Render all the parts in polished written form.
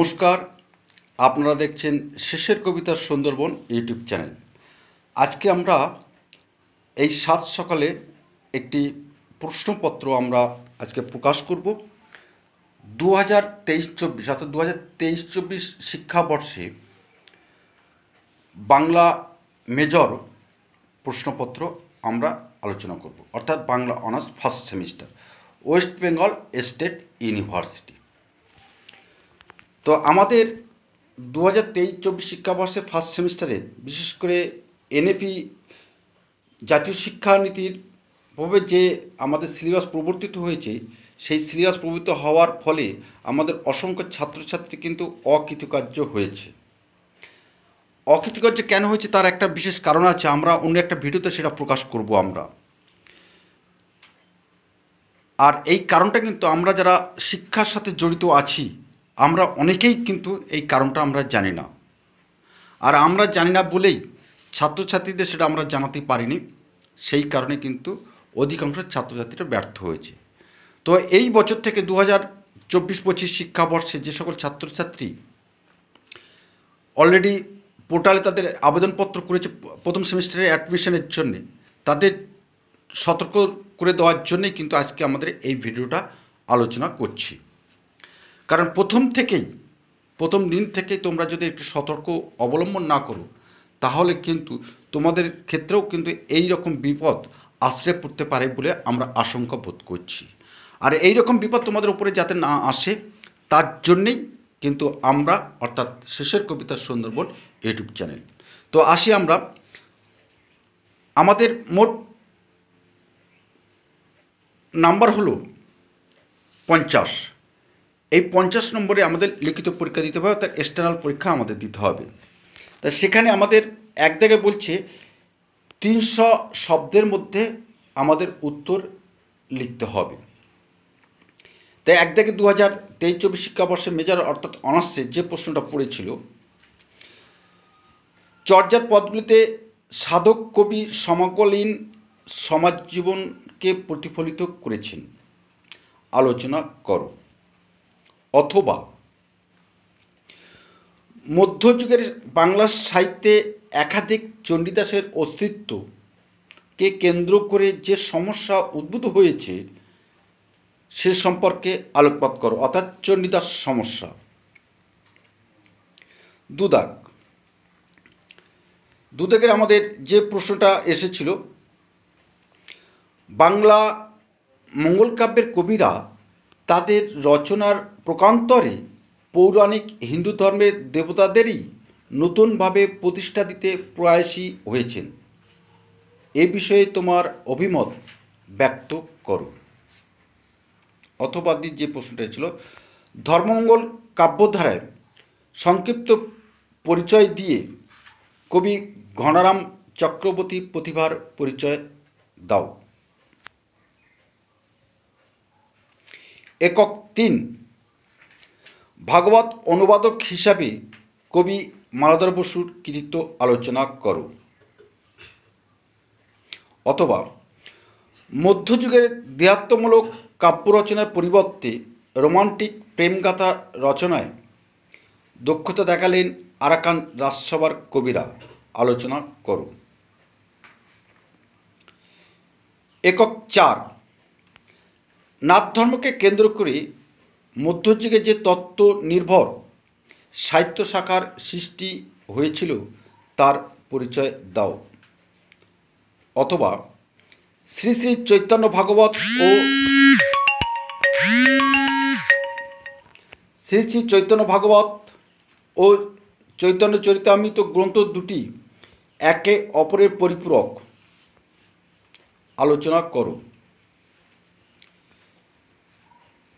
নমস্কার, আপনারা দেখছেন শেষের কবিতার সুন্দরবন ইউটিউব চ্যানেল। আজকে আমরা এই সাত সকালে একটি প্রশ্নপত্র আমরা আজকে প্রকাশ করব। 2023-24 অর্থাৎ 2023-24 শিক্ষাবর্ষে বাংলা মেজর প্রশ্নপত্র আমরা আলোচনা করব, অর্থাৎ Bangla honours first semester, West Bengal state university. তো আমাদের 2023-24 শিক্ষাবর্ষে ফার্স্ট সেমিস্টারে বিশেষ করে এনএপি জাতীয় শিক্ষানীতির ভাবে যে আমাদের সিলেবাস প্রবর্তিত হয়েছে, সেই সিলেবাস প্রবর্তিত হওয়ার ফলে আমাদের অসংখ্য ছাত্রছাত্রী কিন্তু অকৃতকার্য হয়েছে। অকৃতকার্য কেন হয়েছে তার একটা বিশেষ কারণ আছে, আমরা অন্য একটা ভিডিওতে সেটা প্রকাশ করব আমরা। আর এই কারণটা কিন্তু আমরা যারা শিক্ষার সাথে জড়িত আছি, আমরা অনেকেই কিন্তু এই কারণটা আমরা জানি না। আর আমরা জানি না বলেই ছাত্রছাত্রীদের সেটা আমরা জানাতে পারিনি, সেই কারণে কিন্তু অধিকাংশ ছাত্রছাত্রীরা ব্যর্থ হয়েছে। তো এই বছর থেকে 2024-25 শিক্ষাবর্ষে যে সকল ছাত্রছাত্রী অলরেডি পোর্টালে তাদের আবেদনপত্র করেছে প্রথম সেমিস্টারে অ্যাডমিশনের জন্যে, তাদের সতর্ক করে দেওয়ার জন্যই কিন্তু আজকে আমাদের এই ভিডিওটা আলোচনা করছি। কারণ প্রথম দিন থেকেই তোমরা যদি একটু সতর্ক অবলম্বন না করো, তাহলে কিন্তু তোমাদের ক্ষেত্রেও কিন্তু এই রকম বিপদ আশ্রয় পড়তে পারে বলে আমরা আশঙ্কা বোধ করছি। আর এই রকম বিপদ তোমাদের উপরে যাতে না আসে, তার জন্যেই কিন্তু আমরা, অর্থাৎ শেষের কবিতার সুন্দরবন ইউটিউব চ্যানেল। তো আসি আমরা, আমাদের মোট নাম্বার হলো 50। এই 50 নম্বরে আমাদের লিখিত পরীক্ষা দিতে হবে, অর্থাৎ এক্সটার্নাল পরীক্ষা আমাদের দিতে হবে। তা সেখানে আমাদের এক জায়গায় বলছে 300 শব্দের মধ্যে আমাদের উত্তর লিখতে হবে। তাই এক জায়গায় 2023-24 শিক্ষাবর্ষে মেজর অর্থাৎ অনার্সে যে প্রশ্নটা পড়েছিল, চর্যার পদগুলিতে সাধক কবি সমকালীন সমাজ জীবনকে প্রতিফলিত করেছেন, আলোচনা করো। অথবা মধ্যযুগের বাংলা সাহিত্যে একাধিক চণ্ডীদাসের অস্তিত্বকে কেন্দ্র করে যে সমস্যা উদ্ভূত হয়েছে সে সম্পর্কে আলোকপাত করো, অর্থাৎ চণ্ডীদাস সমস্যা। দুদাগের আমাদের যে প্রশ্নটা এসেছিল, বাংলা মঙ্গল কাব্যের কবিরা তাদের রচনার প্রকান্তরে পৌরাণিক হিন্দু ধর্মের দেবতাদেরই নতুনভাবে প্রতিষ্ঠা দিতে প্রয়াসী হয়েছেন। এ বিষয়ে তোমার অভিমত ব্যক্ত করো। অথবা যে প্রশ্নটা ছিল, ধর্মমঙ্গল কাব্যধারায় সংক্ষিপ্ত পরিচয় দিয়ে কবি ঘনারাম চক্রবর্তী প্রতিভার পরিচয় দাও। একক 3, ভাগবত অনুবাদক হিসাবে কবি মালাধর বসুর কৃতিত্ব আলোচনা করো। অথবা মধ্যযুগের দেহাত্মমূলক কাব্য রচনার পরিবর্তে রোমান্টিক প্রেমগাথা রচনায় দক্ষতা দেখালেন আরাকান রাজসভার কবিরা, আলোচনা করো। একক 4, নাথ ধর্মকে কেন্দ্র করে মধ্যযুগে যে তত্ত্ব নির্ভর সাহিত্য শাখার সৃষ্টি হয়েছিল তার পরিচয় দাও। অথবা শ্রী শ্রী চৈতন্য ভাগবত ও শ্রী শ্রী চৈতন্য ভাগবত ও চৈতন্য চরিতামৃত গ্রন্থ দুটি একে অপরের পরিপূরক, আলোচনা করো।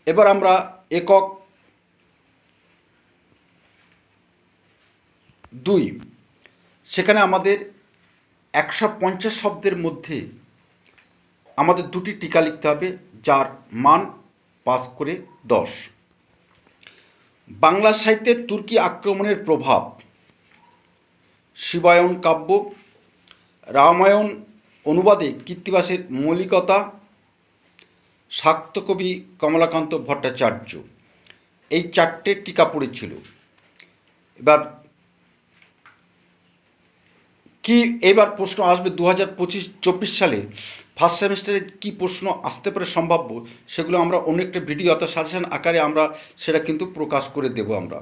এবার আমরা একক 2, সেখানে আমাদের 150 শব্দের মধ্যে আমাদের দুটি টিকা লিখতে হবে, যার মান পাস করে 10। বাংলা সাহিত্যে তুর্কি আক্রমণের প্রভাব, শিবায়ন কাব্য, রামায়ণ অনুবাদে কৃত্তিবাসের মৌলিকতা, শাক্ত কবি কমলাকান্ত ভট্টাচার্য, এই 4টে টিকা পড়েছিল। এবার কি এবার প্রশ্ন আসবে 2025-24 সালে ফার্স্ট সেমিস্টারে কি প্রশ্ন আসতে পারে সম্ভাব্য, সেগুলো আমরা অন্য একটা ভিডিও অর্থাৎ সাজেশন আকারে আমরা সেটা কিন্তু প্রকাশ করে দেব আমরা।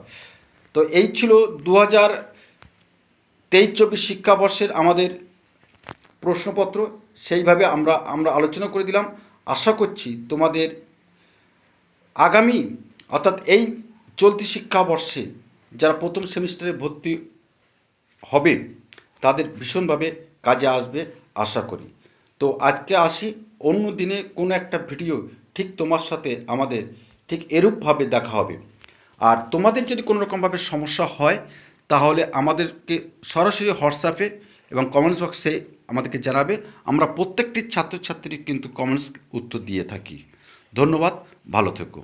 তো এই ছিল 2023-24 শিক্ষাবর্ষের আমাদের প্রশ্নপত্র, সেইভাবে আমরা আলোচনা করে দিলাম। আশা করছি তোমাদের আগামী অর্থাৎ এই চলতি শিক্ষাবর্ষে যারা প্রথম সেমিস্টারে ভর্তি হবে তাদের ভীষণভাবে কাজে আসবে আশা করি। তো আজকে আসি, অন্য দিনে কোনো একটা ভিডিও ঠিক তোমার সাথে আমাদের ঠিক এরূপভাবে দেখা হবে। আর তোমাদের যদি কোনো রকমভাবে সমস্যা হয় তাহলে আমাদেরকে সরাসরি হোয়াটসঅ্যাপে এবং কমেন্টস বক্সে আমাদেরকে জানাবে। আমরা প্রত্যেকটি ছাত্রছাত্রীর কিন্তু কমেন্টস উত্তর দিয়ে থাকি। ধন্যবাদ, ভালো থেকো।